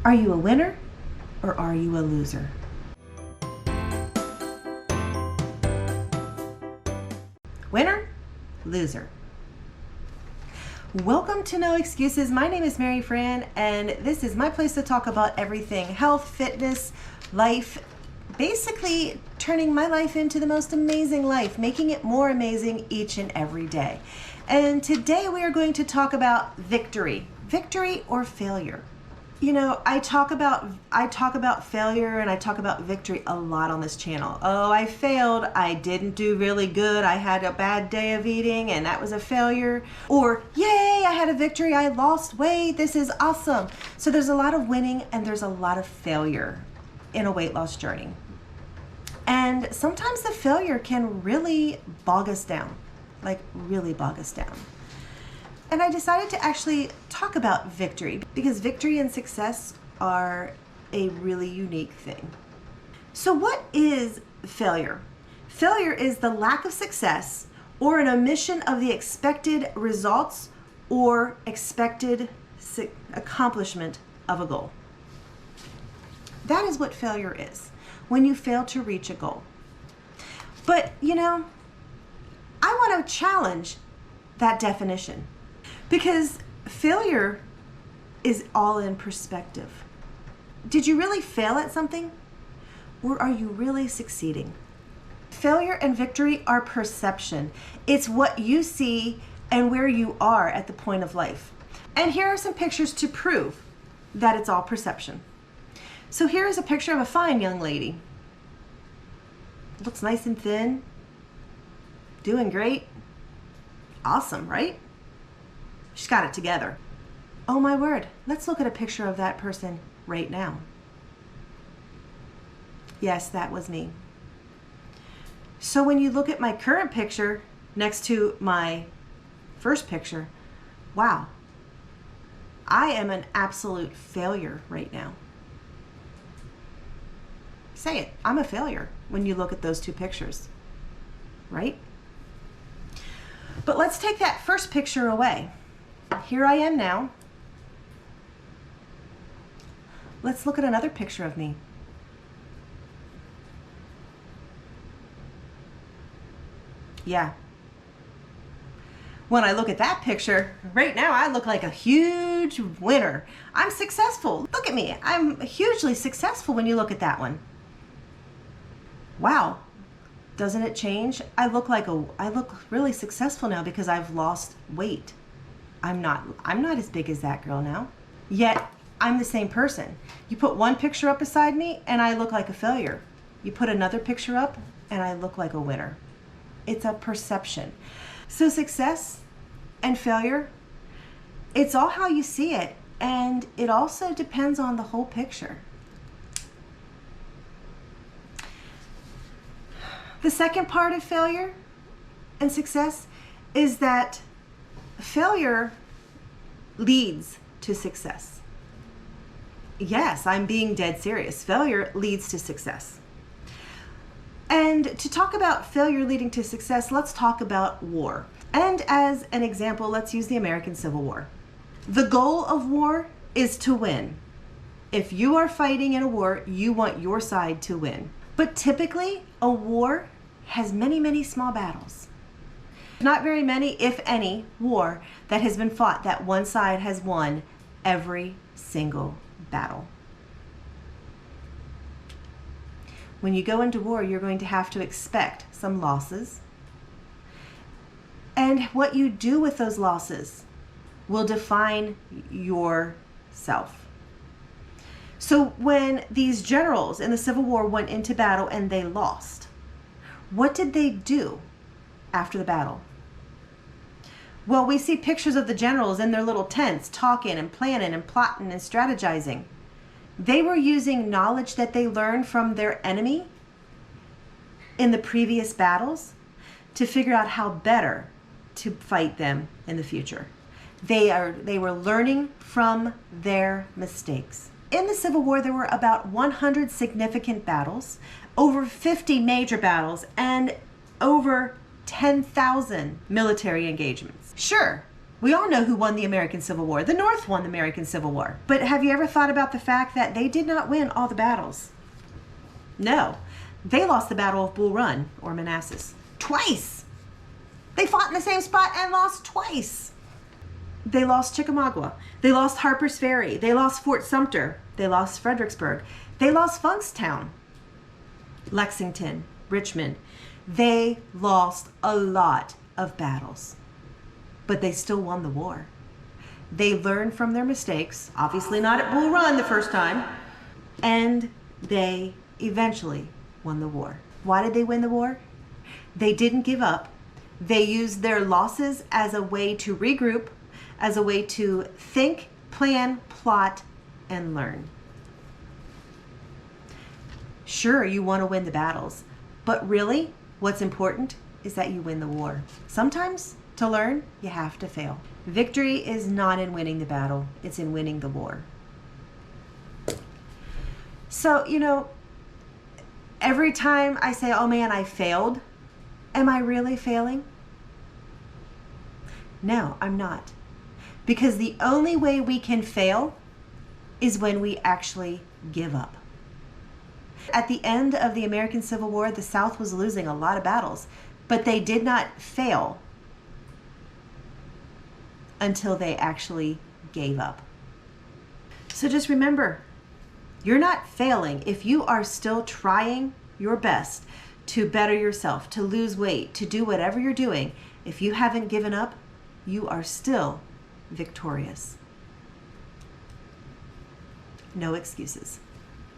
Are you a winner or are you a loser? Winner, loser. Welcome to No Excuses. My name is Mary Fran, and this is my place to talk about everything health, fitness, life, basically turning my life into the most amazing life, making it more amazing each and every day. And today we are going to talk about victory or failure. You know, I talk about failure and I talk about victory a lot on this channel. Oh, I failed. I didn't do really good. I had a bad day of eating and that was a failure. Or, yay, I had a victory. I lost weight. This is awesome. So there's a lot of winning and there's a lot of failure in a weight loss journey. And sometimes the failure can really bog us down, like really bog us down. And I decided to actually talk about victory because victory and success are a really unique thing. So what is failure? Failure is the lack of success or an omission of the expected results or expected accomplishment of a goal. That is what failure is, when you fail to reach a goal. But, you know, I want to challenge that definition. Because failure is all in perspective. Did you really fail at something? Or are you really succeeding? Failure and victory are perception. It's what you see and where you are at the point of life. And here are some pictures to prove that it's all perception. So here is a picture of a fine young lady. Looks nice and thin. Doing great. Awesome, right? She's got it together. Oh my word, let's look at a picture of that person right now. Yes, that was me. So when you look at my current picture next to my first picture, wow, I am an absolute failure right now. Say it, I'm a failure when you look at those two pictures, right? But let's take that first picture away. Here I am now. Let's look at another picture of me. Yeah. When I look at that picture, right now I look like a huge winner. I'm successful. Look at me. I'm hugely successful when you look at that one. Wow. Doesn't it change? I look really successful now because I've lost weight. I'm not as big as that girl now. Yet, I'm the same person. You put one picture up beside me and I look like a failure. You put another picture up and I look like a winner. It's a perception. So success and failure, it's all how you see it, and it also depends on the whole picture. The second part of failure and success is that failure leads to success. Yes, I'm being dead serious. Failure leads to success. And to talk about failure leading to success, let's talk about war. And as an example, let's use the American Civil War. The goal of war is to win. If you are fighting in a war, you want your side to win. But typically, a war has many, many small battles. Not very many, if any, war that has been fought that one side has won every single battle. When you go into war, you're going to have to expect some losses. And what you do with those losses will define yourself. So when these generals in the Civil War went into battle and they lost, what did they do after the battle? Well, we see pictures of the generals in their little tents talking and planning and plotting and strategizing. They were using knowledge that they learned from their enemy in the previous battles to figure out how better to fight them in the future. They were learning from their mistakes. In the Civil War, there were about 100 significant battles, over 50 major battles, and over 10,000 military engagements. Sure, We all know who won the American Civil War. The North won the American Civil War. But have you ever thought about the fact that they did not win all the battles? No. They lost the Battle of Bull Run, or Manassas, twice. They fought in the same spot and lost twice. They lost Chickamauga. They lost Harper's Ferry. They lost Fort Sumter. They lost Fredericksburg. They lost Funkstown, Lexington, Richmond. They lost a lot of battles, but they still won the war. They learned from their mistakes, obviously not at Bull Run the first time, and they eventually won the war. Why did they win the war? They didn't give up. They used their losses as a way to regroup, as a way to think, plan, plot, and learn. Sure, you want to win the battles, but really, what's important is that you win the war. Sometimes, to learn, you have to fail. Victory is not in winning the battle, it's in winning the war. So, every time I say, oh man, I failed, am I really failing? No, I'm not. Because the only way we can fail is when we actually give up. At the end of the American Civil War, the South was losing a lot of battles, but they did not fail until they actually gave up. So just remember, you're not failing if you are still trying your best to better yourself, to lose weight, to do whatever you're doing. If you haven't given up, you are still victorious. No excuses.